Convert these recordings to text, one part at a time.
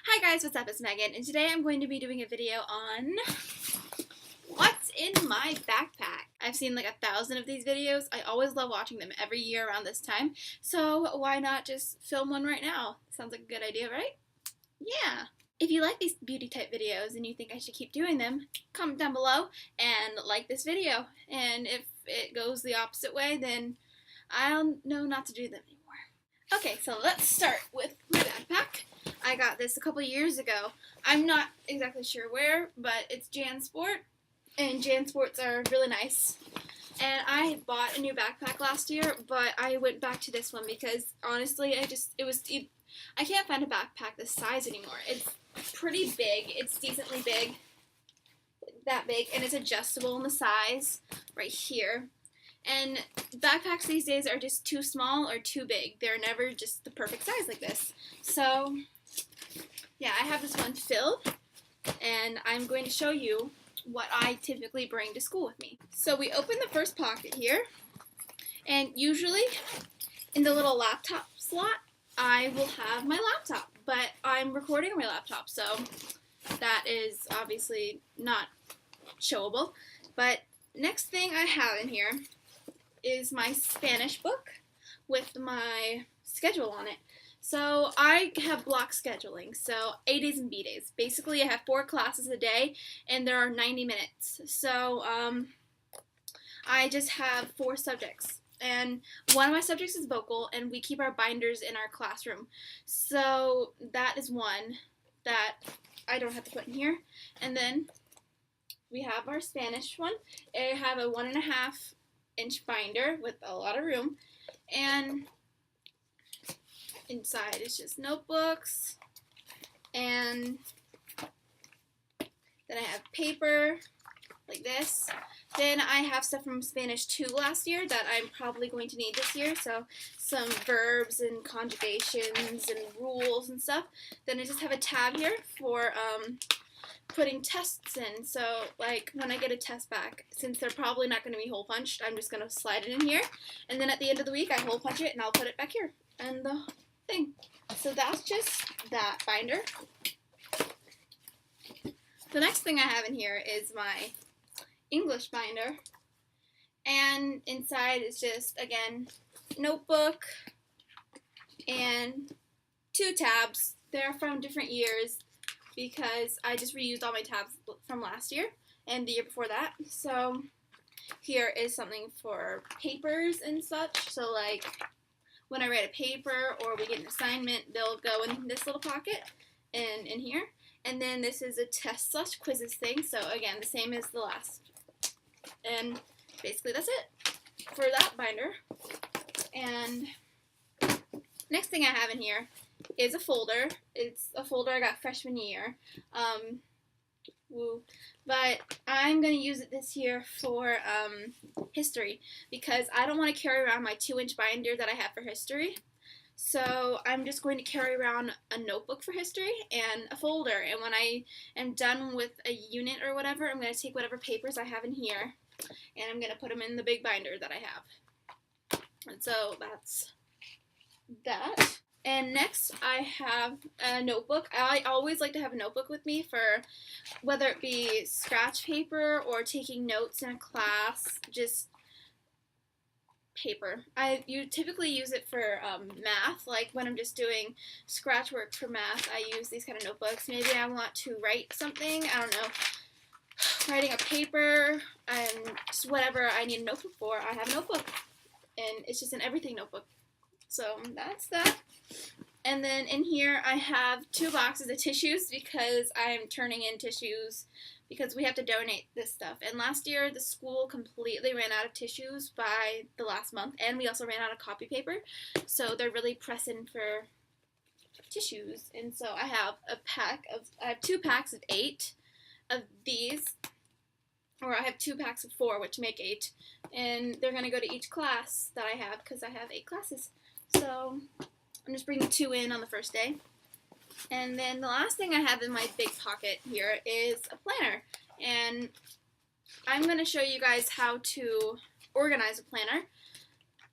Hi guys, what's up? It's Megan, and today I'm going to be doing a video on what's in my backpack. I've seen like 1,000 of these videos. I always love watching them every year around this time, so why not just film one right now? Sounds like a good idea, right? Yeah. If you like these beauty type videos and you think I should keep doing them, comment down below and like this video. And if it goes the opposite way, then I'll know not to do them anymore. Okay, so let's start with my backpack. I got this a couple years ago. I'm not exactly sure where, but it's JanSport, and JanSports are really nice. And I bought a new backpack last year, but I went back to this one because honestly, I can't find a backpack this size anymore. It's pretty big. It's decently big, that big, and it's adjustable in the size right here. And backpacks these days are just too small or too big. They're never just the perfect size like this. So, yeah, I have this one filled, and I'm going to show you what I typically bring to school with me. So we open the first pocket here, and usually in the little laptop slot, I will have my laptop, but I'm recording on my laptop, so that is obviously not showable. But next thing I have in here is my Spanish book with my schedule on it. So I have block scheduling, so A days and B days. Basically, I have 4 classes a day, and there are 90 minutes. So I just have 4 subjects. And one of my subjects is vocal, and we keep our binders in our classroom. So that is one that I don't have to put in here. And then we have our Spanish one. I have a 1.5-inch binder with a lot of room, and inside is just notebooks, and then I have paper like this. Then I have stuff from Spanish 2 last year that I'm probably going to need this year, so some verbs and conjugations and rules and stuff. Then I just have a tab here for putting tests in. So like when I get a test back, since they're probably not going to be hole punched, I'm just going to slide it in here, and then at the end of the week I hole punch it and I'll put it back here and the thing. So that's just that binder. The next thing I have in here is my English binder, and inside is just, again, notebook and 2 tabs. They're from different years because I just reused all my tabs from last year and the year before that. So here is something for papers and such. So like when I write a paper or we get an assignment, they'll go in this little pocket and in here. And then this is a test/quizzes thing. So again, the same as the last. And basically that's it for that binder. And next thing I have in here is a folder. It's a folder I got freshman year. But I'm going to use it this year for history because I don't want to carry around my 2-inch binder that I have for history. So I'm just going to carry around a notebook for history and a folder. And when I am done with a unit or whatever, I'm going to take whatever papers I have in here and I'm going to put them in the big binder that I have. And so that's that. And next I have a notebook. I always like to have a notebook with me for whether it be scratch paper or taking notes in a class, just paper. You typically use it for math, like when I'm just doing scratch work for math, I use these kind of notebooks. Maybe I want to write something, I don't know, writing a paper, and just whatever I need a notebook for, I have a notebook. And it's just an everything notebook. So that's that. And then in here I have 2 boxes of tissues because I'm turning in tissues because we have to donate this stuff. And last year the school completely ran out of tissues by the last month, and we also ran out of copy paper. So they're really pressing for tissues. And so I have I have 2 packs of 8 of these, or I have 2 packs of 4, which make 8. And they're going to go to each class that I have because I have 8 classes. So I'm just bringing 2 in on the first day. And then the last thing I have in my big pocket here is a planner. And I'm going to show you guys how to organize a planner.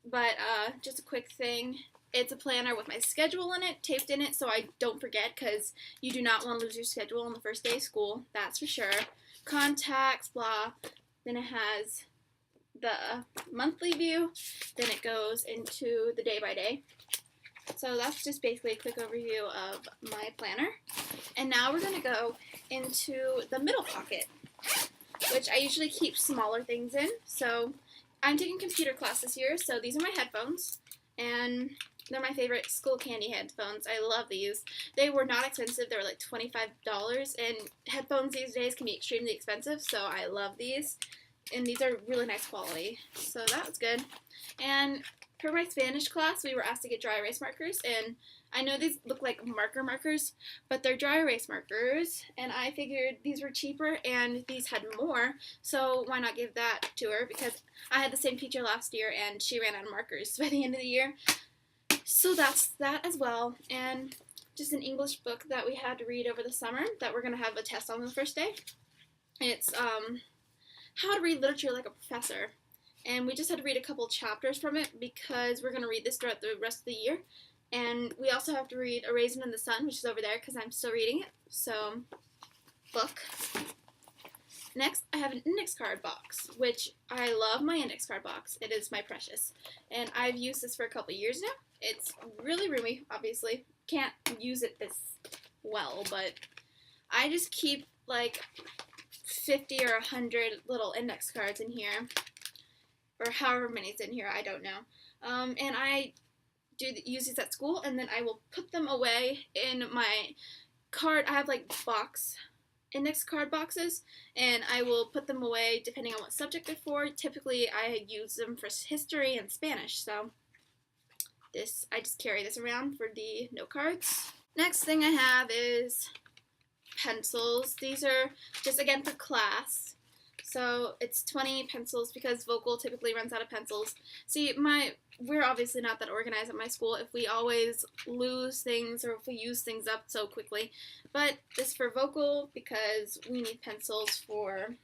But just a quick thing It's a planner with my schedule in it, taped in it, so I don't forget, because you do not want to lose your schedule on the first day of school, that's for sure. Contacts, blah. Then it has the monthly view. Then it goes into the day by day. So that's just basically a quick overview of my planner. And now we're going to go into the middle pocket, which I usually keep smaller things in. So I'm taking computer class this year, so these are my headphones, and they're my favorite Skull Candy headphones. I love these. They were not expensive. They were like $25, and headphones these days can be extremely expensive, so I love these. And these are really nice quality, so that was good. And for my Spanish class, we were asked to get dry erase markers, and I know these look like markers, but they're dry erase markers, and I figured these were cheaper and these had more, so why not give that to her, because I had the same teacher last year and she ran out of markers by the end of the year. So that's that as well, and just an English book that we had to read over the summer that we're going to have a test on the first day. It's How to Read Literature Like a Professor. And we just had to read a couple chapters from it because we're going to read this throughout the rest of the year. And we also have to read A Raisin in the Sun, which is over there because I'm still reading it. So, book. Next, I have an index card box, which I love my index card box. It is my precious. And I've used this for a couple years now. It's really roomy, obviously. Can't use it this well, but I just keep like 50 or 100 little index cards in here. Or however many's in here, I don't know. And I use these at school, and then I will put them away in my card. I have like index card boxes, and I will put them away depending on what subject they're for. Typically, I use them for history and Spanish, so I just carry this around for the note cards. Next thing I have is pencils. These are just, again, for class. So it's 20 pencils because vocal typically runs out of pencils. See, we're obviously not that organized at my school if we always lose things or if we use things up so quickly. But this is for vocal because we need pencils for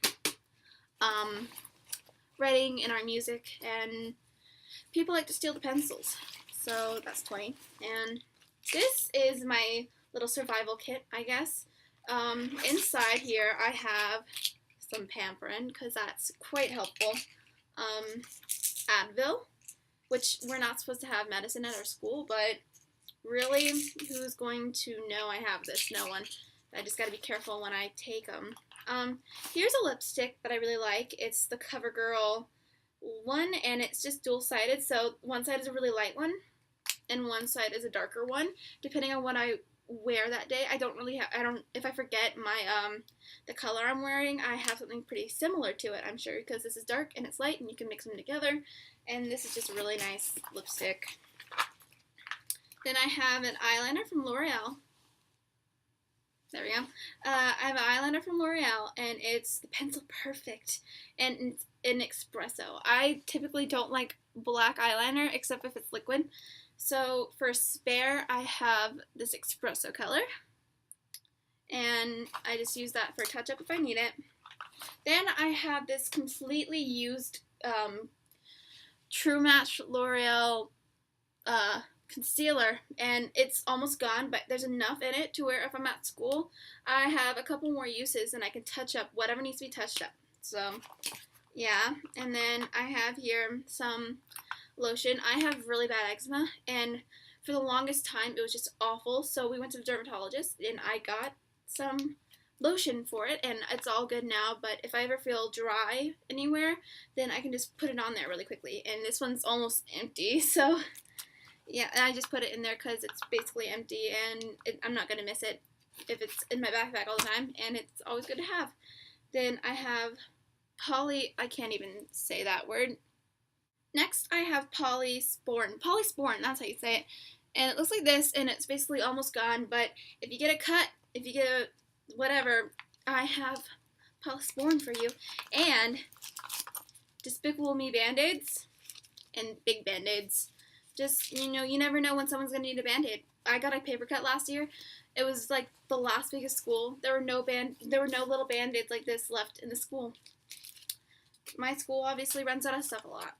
writing in our music, and people like to steal the pencils. So that's 20. And this is my little survival kit, I guess. Inside here I have some Pamprin, because that's quite helpful. Advil, which we're not supposed to have medicine at our school, but really, who's going to know I have this? No one. I just got to be careful when I take them. Here's a lipstick that I really like. It's the CoverGirl one, and it's just dual-sided, so one side is a really light one, and one side is a darker one, depending on what I wear that day. If I forget the color I'm wearing, I have something pretty similar to it, I'm sure, because this is dark and it's light and you can mix them together, and this is just a really nice lipstick. Then I have an eyeliner from L'Oreal. There we go. I have an eyeliner from L'Oreal, and it's the Pencil Perfect, and it's an espresso. I typically don't like black eyeliner except if it's liquid. So for spare, I have this espresso color, and I just use that for touch-up if I need it. Then I have this completely used True Match L'Oreal concealer, and it's almost gone, but there's enough in it to where if I'm at school, I have a couple more uses and I can touch up whatever needs to be touched up. So, yeah. And then I have here some lotion. I have really bad eczema, and for the longest time it was just awful, so we went to the dermatologist and I got some lotion for it, and it's all good now. But if I ever feel dry anywhere, then I can just put it on there really quickly, and this one's almost empty, so yeah, and I just put it in there because it's basically empty, and I'm not going to miss it if it's in my backpack all the time, and it's always good to have. Then I have I can't even say that word. Next, I have Polysporin. Polysporin, that's how you say it. And it looks like this, and it's basically almost gone. But if you get a cut, if you get a whatever, I have Polysporin for you. And Despicable Me Band-Aids and big Band-Aids. Just, you never know when someone's going to need a Band-Aid. I got a paper cut last year. It was like the last biggest school. There were no little Band-Aids like this left in the school. My school obviously runs out of stuff a lot.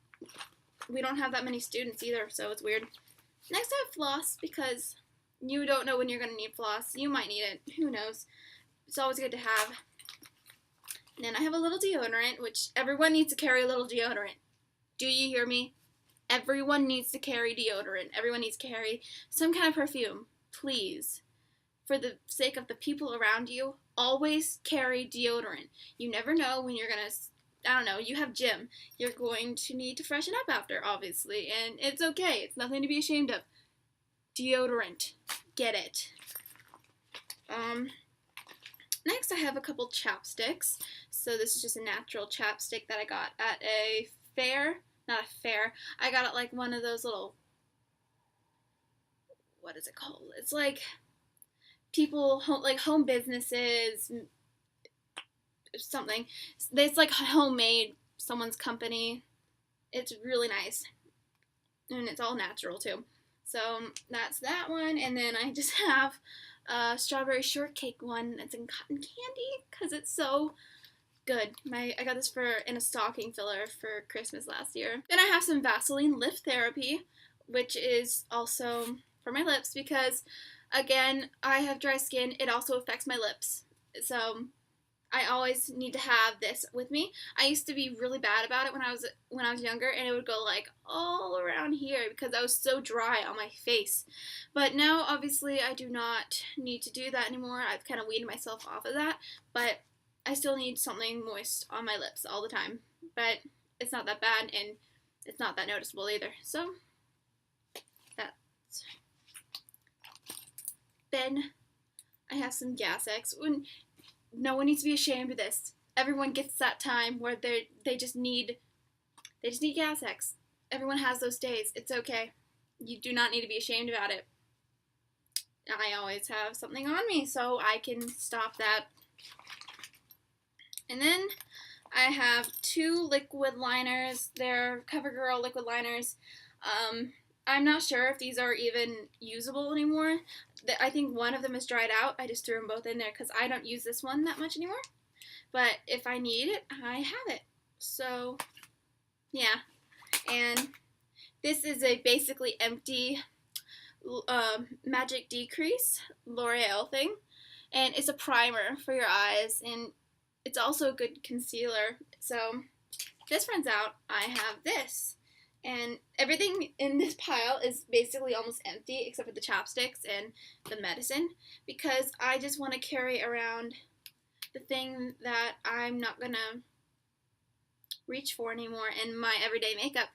We don't have that many students either, so it's weird. Next I have floss, because you don't know when you're going to need floss. You might need it. Who knows? It's always good to have. And then I have a little deodorant, which everyone needs to carry a little deodorant. Do you hear me? Everyone needs to carry deodorant. Everyone needs to carry some kind of perfume. Please. For the sake of the people around you, always carry deodorant. You never know when you're going to, I don't know, you have gym. You're going to need to freshen up after, obviously. And it's okay. It's nothing to be ashamed of. Deodorant. Get it. Next I have a couple chapsticks. So this is just a natural chapstick that I got at a fair. Not a fair. I got it like one of those little, what is it called? It's like people, like home businesses, something. It's like homemade, someone's company. It's really nice. And it's all natural too. So that's that one. And then I just have a strawberry shortcake one that's in cotton candy because it's so good. I got this in a stocking filler for Christmas last year. Then I have some Vaseline Lip Therapy, which is also for my lips because, again, I have dry skin. It also affects my lips. So I always need to have this with me. I used to be really bad about it when I was younger, and it would go like all around here because I was so dry on my face. But now, obviously, I do not need to do that anymore. I've kind of weaned myself off of that, but I still need something moist on my lips all the time. But it's not that bad, and it's not that noticeable either. So that's. Then I have some Gas X. No one needs to be ashamed of this. Everyone gets that time where they just need Gas X. Everyone has those days. It's okay. You do not need to be ashamed about it. I always have something on me, so I can stop that. And then I have two liquid liners. They're CoverGirl liquid liners. I'm not sure if these are even usable anymore. I think one of them is dried out. I just threw them both in there because I don't use this one that much anymore. But if I need it, I have it. So, yeah. And this is a basically empty Magic Decrease L'Oreal thing. And it's a primer for your eyes. And it's also a good concealer. So, this runs out. I have this. And everything in this pile is basically almost empty except for the chapsticks and the medicine because I just want to carry around the thing that I'm not going to reach for anymore in my everyday makeup.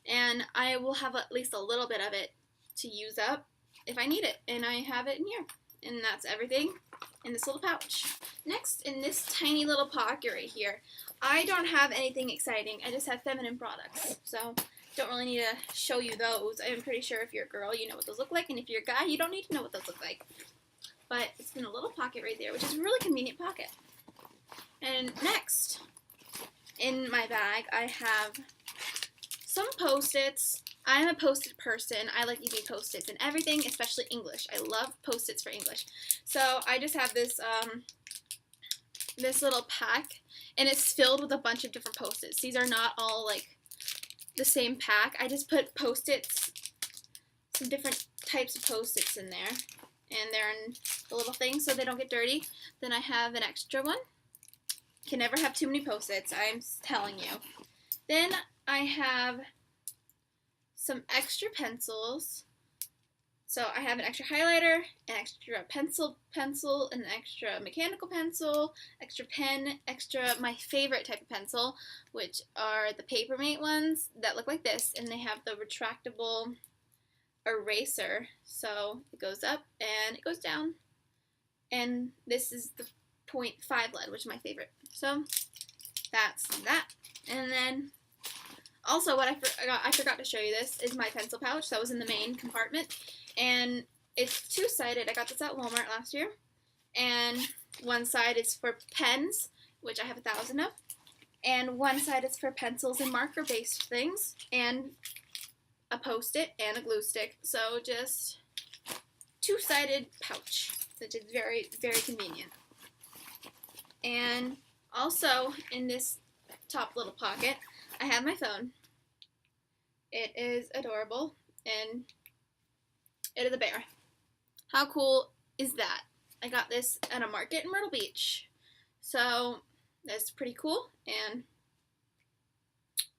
And I will have at least a little bit of it to use up if I need it. And I have it in here. And that's everything in this little pouch. Next, in this tiny little pocket right here, I don't have anything exciting. I just have feminine products. So don't really need to show you those. I'm pretty sure if you're a girl, you know what those look like, and if you're a guy, you don't need to know what those look like. But it's in a little pocket right there, which is a really convenient pocket. And next, in my bag, I have some Post-its. I'm a Post-it person. I like using Post-its and everything, especially English. I love Post-its for English. So I just have this this little pack, and it's filled with a bunch of different Post-its. These are not all like the same pack. I just put Post-its, some different types of Post-its in there, and they're in the little thing so they don't get dirty. Then I have an extra one. Can never have too many Post-its, I'm telling you. Then I have some extra pencils. So I have an extra highlighter, an extra pencil, an extra mechanical pencil, extra pen, extra my favorite type of pencil, which are the Papermate ones that look like this, and they have the retractable eraser. So it goes up and it goes down. And this is the .5 lead, which is my favorite. So that's that. And then also what I forgot to show you this is my pencil pouch that was in the main compartment. And it's two-sided. I got this at Walmart last year. And one side is for pens, which I have 1,000 of. And one side is for pencils and marker-based things. And a Post-it and a glue stick. So just two-sided pouch, which is very, very convenient. And also in this top little pocket, I have my phone. It is adorable. And It is a bear. How cool is that? I got this at a market in Myrtle Beach. So that's pretty cool, and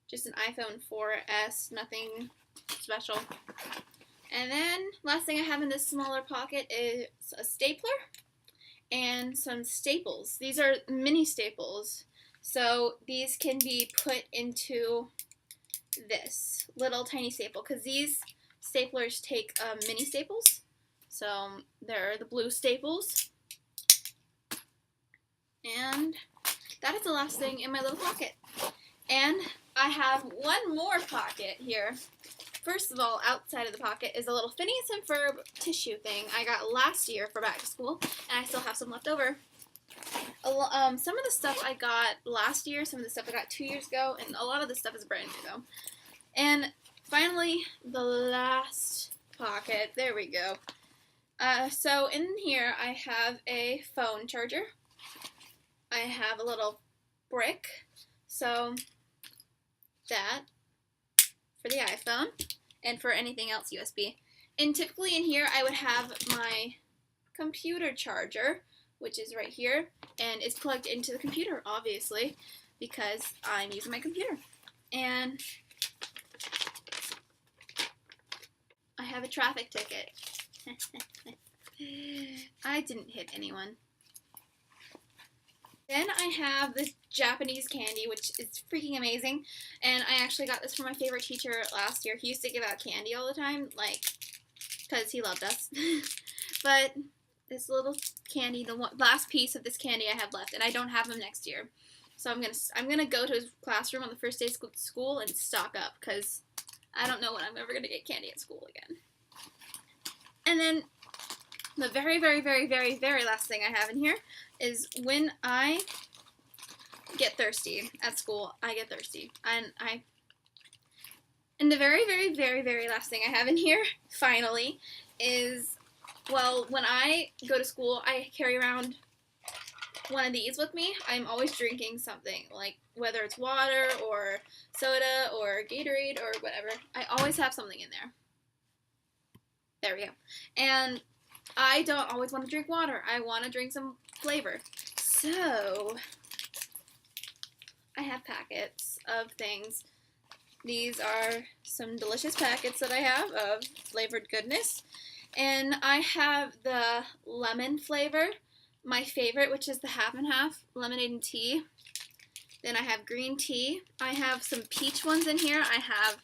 just an iPhone 4S, nothing special. And then last thing I have in this smaller pocket is a stapler and some staples. These are mini staples, so these can be put into this little tiny staple, because these staplers take mini staples. So they're the blue staples. And that is the last thing in my little pocket. And I have one more pocket here. First of all, outside of the pocket is a little Phineas and Ferb tissue thing I got last year for back to school, and I still have some left over. Some of the stuff I got last year, some of the stuff I got 2 years ago, and a lot of the stuff is brand new though. And finally, the last pocket. There we go. So in here I have a phone charger. I have a little brick, so that for the iPhone, and for anything else USB. And typically in here I would have my computer charger, which is right here, and it's plugged into the computer, obviously, because I'm using my computer. And I have a traffic ticket. I didn't hit anyone. Then I have this Japanese candy, which is freaking amazing, and I actually got this from my favorite teacher last year. He used to give out candy all the time, like, because he loved us. But this little candy, the last piece of this candy I have left, and I don't have him next year. So I'm gonna go to his classroom on the first day of school and stock up, because I don't know when I'm ever gonna get candy at school again. And then the very, very, very, very, very last thing I have in here is when I get thirsty at school. I get thirsty, and the very, very, very, very last thing I have in here, finally, is, well, when I go to school, I carry around one of these with me. I'm always drinking something, like whether it's water or soda or Gatorade or whatever. I always have something in there. There we go. And I don't always want to drink water. I want to drink some flavor. So I have packets of things. These are some delicious packets that I have of flavored goodness. And I have the lemon flavor, my favorite, which is the half and half, lemonade and tea. Then I have green tea. I have some peach ones in here. I have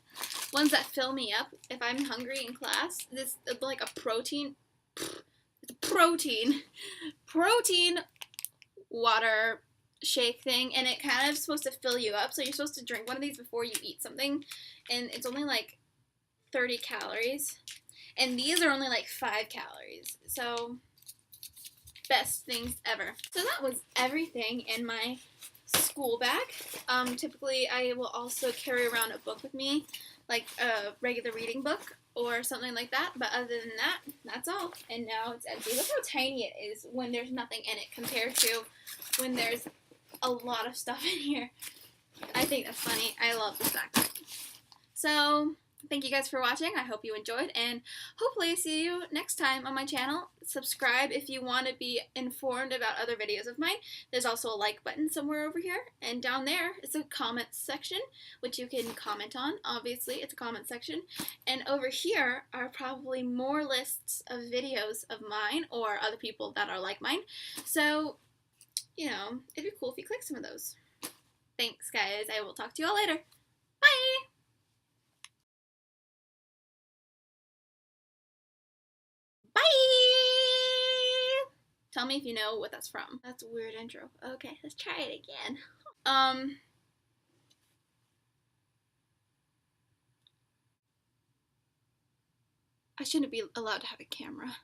ones that fill me up if I'm hungry in class. This is like a protein water shake thing, and it kind of supposed to fill you up. So you're supposed to drink one of these before you eat something, and it's only like 30 calories. And these are only like 5 calories. So best things ever. So that was everything in my school bag. Typically I will also carry around a book with me, like a regular reading book or something like that, but other than that, that's all. And now it's empty. Look how tiny it is when there's nothing in it compared to when there's a lot of stuff in here. I think that's funny. I love this backpack. So thank you guys for watching. I hope you enjoyed, and hopefully see you next time on my channel. Subscribe if you want to be informed about other videos of mine. There's also a like button somewhere over here, and down there is a comment section, which you can comment on. Obviously, it's a comment section. And over here are probably more lists of videos of mine or other people that are like mine. So, you know, it'd be cool if you click some of those. Thanks, guys. I will talk to you all later. Bye! Bye! Tell me if you know what that's from. That's a weird intro. Okay, let's try it again. I shouldn't be allowed to have a camera.